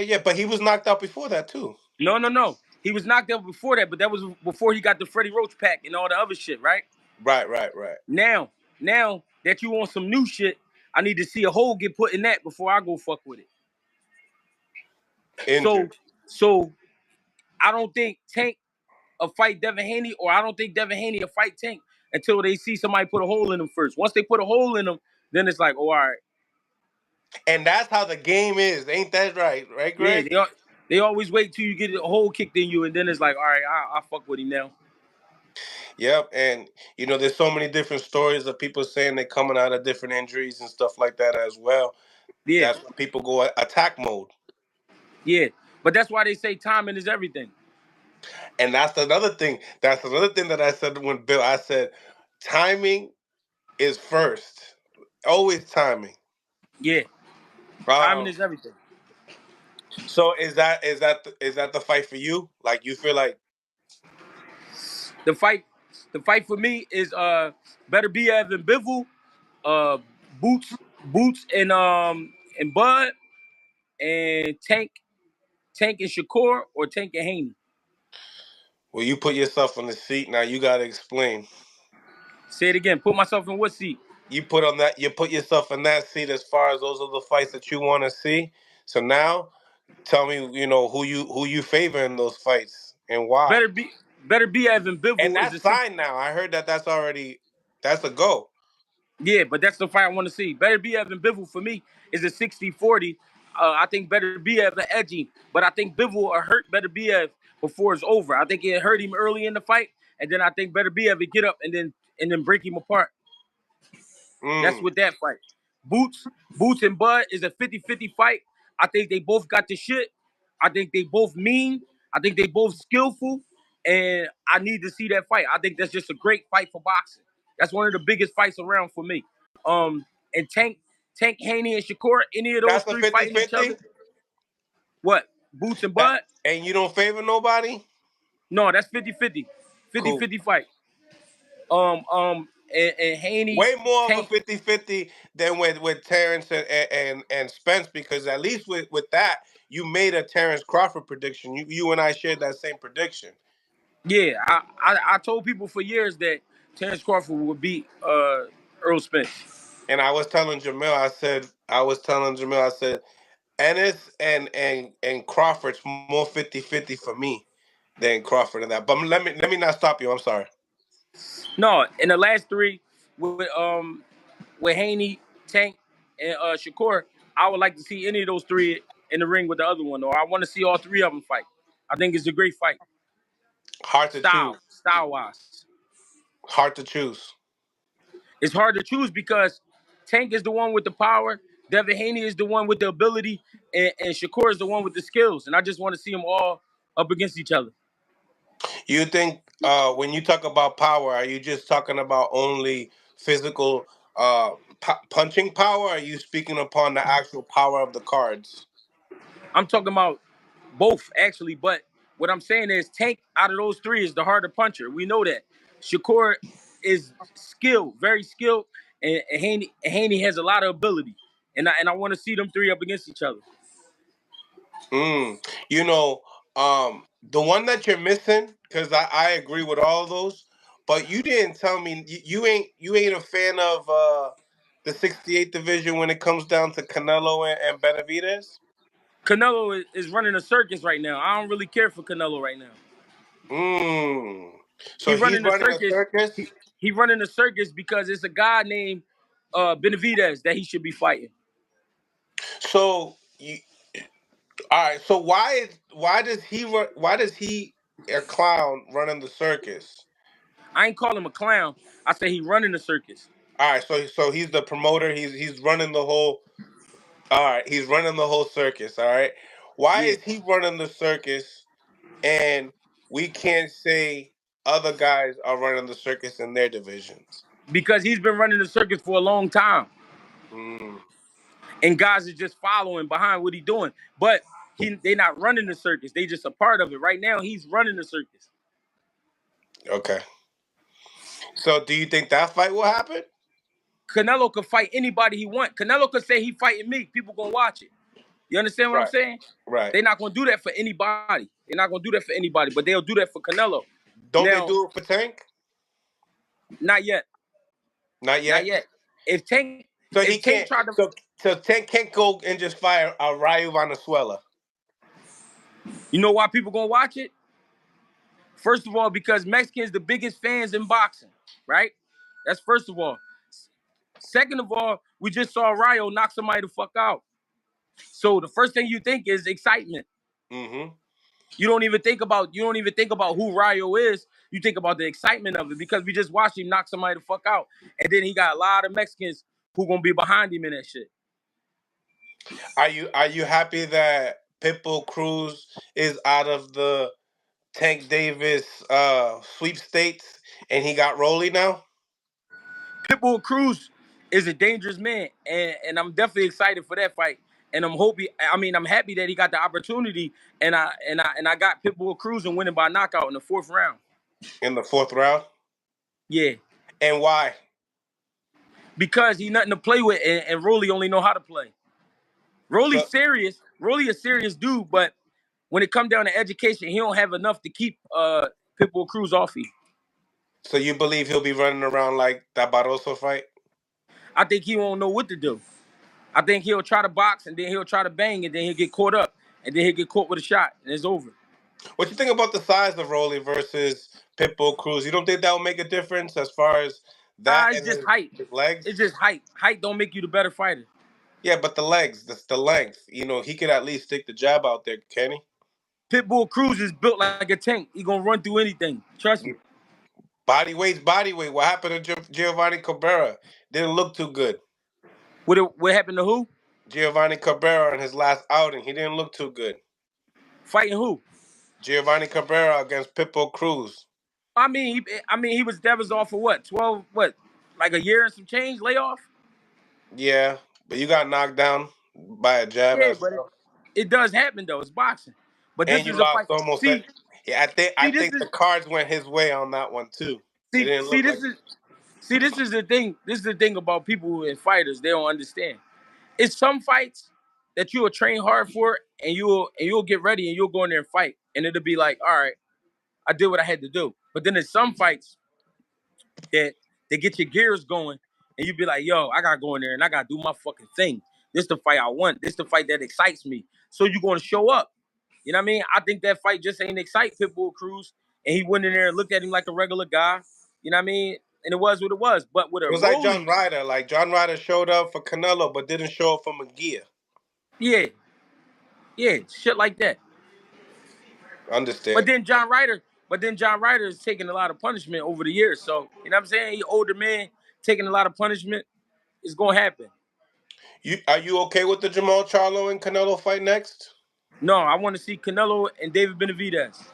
yeah. But he was knocked out before that too. No. He was knocked out before that, but that was before he got the Freddie Roach pack and all the other shit, right? Right. Now that you want some new shit, I need to see a hole get put in that before I go fuck with it. So, Injured. so I don't think Tank will fight Devin Haney, or I don't think Devin Haney will fight Tank until they see somebody put a hole in him first. Once they put a hole in him, then it's like, oh, all right. And that's how the game is. Ain't that right? Right, Yeah, Greg? they always wait till you get a hole kicked in you, and then it's like, all right, I fuck with him now. Yep. And there's so many different stories of people saying they're coming out of different injuries and stuff like that as well. Yeah, That's when people go attack mode. yeah. But that's why they say timing is everything. And that's another thing. That's another thing that I said when Bill. I said, timing is first. Always timing. Yeah, timing Um. is everything. So is that the fight for you? Like you feel like The fight, the fight for me is better be Evan Bivol, uh, Boots and Bud and Tank and Shakur, or Tank and Haney. well, you put yourself on the seat. Now you got to explain. Say it again. Put myself in what seat? You put yourself in that seat as far as those are the fights that you want to see. So now, tell me, who you favor in those fights and why. Better be better be Evan And Bivol is that's the six. signed now. I heard that's a go. Yeah, but that's the fight I want to see. Better be Evan Bivol for me is a 60-40. I think Better be Evan edging, but I think Bivol will hurt Better be Ev before it's over. I think it hurt him early in the fight, and then I think Better be Ev get up and then break him apart. That's Mm. with that fight. Boots and Bud is a 50-50 fight. I think they both got the shit. I think they both mean. I think they both skillful. And I need to see that fight. I think that's just a great fight for boxing. That's one of the biggest fights around for me. And Tank, Haney, and Shakur, any of those That's a three fighting each 50-50. other. What? Boots and That Bud? and you don't favor nobody? No, that's 50-50. Cool. 50-50 fight. And Haney, Way more of a Tank. 50-50 than with Terrence and Spence, because at least with that, you made a Terrence Crawford prediction. You and I shared that same prediction. Yeah, I told people for years that Terrence Crawford would beat Earl Spence. And I was telling Jamil, I said, Ennis and Crawford's more 50-50 for me than Crawford and that. But let me not stop you. I'm sorry. No, in the last three with Haney, Tank, and Shakur, I would like to see any of those three in the ring with the other one, or I want to see all three of them fight. I think it's a great fight, Hard to choose. style wise. Hard to choose. It's hard to choose because Tank is the one with the power, Devin Haney is the one with the ability, and Shakur is the one with the skills. And I just want to see them all up against each other. You think when you talk about power, are you just talking about only physical punching power? Or are you speaking upon the actual power of the cards? I'm talking about both actually, but what I'm saying is Tank out of those three is the harder puncher. We know that. Shakur is skilled, very skilled, and Haney has a lot of ability. And I want to see them three up against each other. Mm. You know, the one that you're missing, because I agree with all of those, but you didn't tell me you ain't a fan of the 68th division when it comes down to Canelo and Benavidez. Canelo is running a circus right now. I don't really care for Canelo right now. Mm. He So he's running a running a circus. circus. He running a circus because it's a guy named Benavidez that he should be fighting. So all right. So why does he a clown running the circus? I ain't call him a clown. I say he running a circus All right. So he's the promoter. He's running the whole. All right. He's running the whole circus. All right. Why Yeah, is he running the circus and we can't say other guys are running the circus in their divisions? because he's been running the circus for a long time, Mm, and guys are just following behind what he's doing. But they not running the circus. They just a part of it. Right now, he's running the circus. okay. So do you think that fight will happen? Canelo could fight anybody he want. Canelo could say he fighting me. People gonna watch it. You understand what I'm Right. saying? Right. They're not gonna do that for anybody. They're not gonna do that for anybody, but they'll do that for Canelo. Don't they Now, do it for Tank? not yet, Not not yet. yet. If Tank, So if he Tank can't. tried to, So Tank can't go and just fire a Ryu Venezuela. you know why people gonna watch it? First of all, because Mexicans the biggest fans in boxing, right? That's first of all. Second of all, we just saw Ryo knock somebody the fuck out. So the first thing you think is excitement. Mm-hmm. You don't even think about who Ryo is. You think about the excitement of it because we just watched him knock somebody the fuck out. And then he got a lot of Mexicans who gonna be behind him in that shit. Are you happy that Pitbull Cruz is out of the Tank Davis sweepstakes and he got Rolly now? Pitbull Cruz is a dangerous man, and I'm definitely excited for that fight. And I'm happy that he got the opportunity, and I got Pitbull Cruz and winning by knockout in the fourth round. In the fourth round? Yeah, And why? because he nothing to play with, and Rolly only know how to play. Rolly's So serious. Rolly a serious dude, but when it come down to education, he don't have enough to keep Pitbull Cruz off him. so you believe he'll be running around like that Barroso fight? I think he won't know what to do. I think he'll try to box, and then he'll try to bang, and then he'll get caught up, and then he'll get caught with a shot, and it's over. What you think about the size of Rolly versus Pitbull Cruz? You don't think that will make a difference as far as that It's and just height. his legs? It's just height. Height don't make you the better fighter. Yeah, but the legs, the length. He could at least stick the jab out there, can Pitbull Cruz is built like a tank. He gonna run through anything. Trust he? me. Body weight's body weight. What happened to Giovanni Cabrera? Didn't look too good. What happened to who? Giovanni Cabrera in his last outing, he didn't look too good. Fighting who? Giovanni Cabrera against Pitbull Cruz. He was that was off for what? 12 what? Like a year and some change layoff? Yeah, but you got knocked down by a jab Yeah, as but well, it does happen though. It's boxing. But this and you is a lost fight. almost. Yeah, I See this think is the cards went his way on that one too. It see didn't see look this like. is see this is the thing. This is the thing about people and fighters they don't understand. It's some fights that you will train hard for and you'll get ready and you'll go in there and fight. And it'll be like, all right, I did what I had to do. But then there's some fights that they get your gears going and you be like, yo, I gotta go in there and I gotta do my fucking thing. This the fight I want. This the fight that excites me. So you're gonna show up. You know what I mean? I think that fight just ain't excite Pitbull Cruz. And he went in there and looked at him like a regular guy. You know what I mean? And it was what it was. But with It a was like John Rolly, Ryder. Like John Ryder showed up for Canelo, but didn't show up for McGear. yeah, yeah, shit like that. But Understand? then John Ryder, but then John Ryder is taking a lot of punishment over the years. So, you know what I'm saying? He older man taking a lot of punishment. It's gonna happen. Are you okay with the Jamal Charlo and Canelo fight next? No, I want to see Canelo and David Benavidez.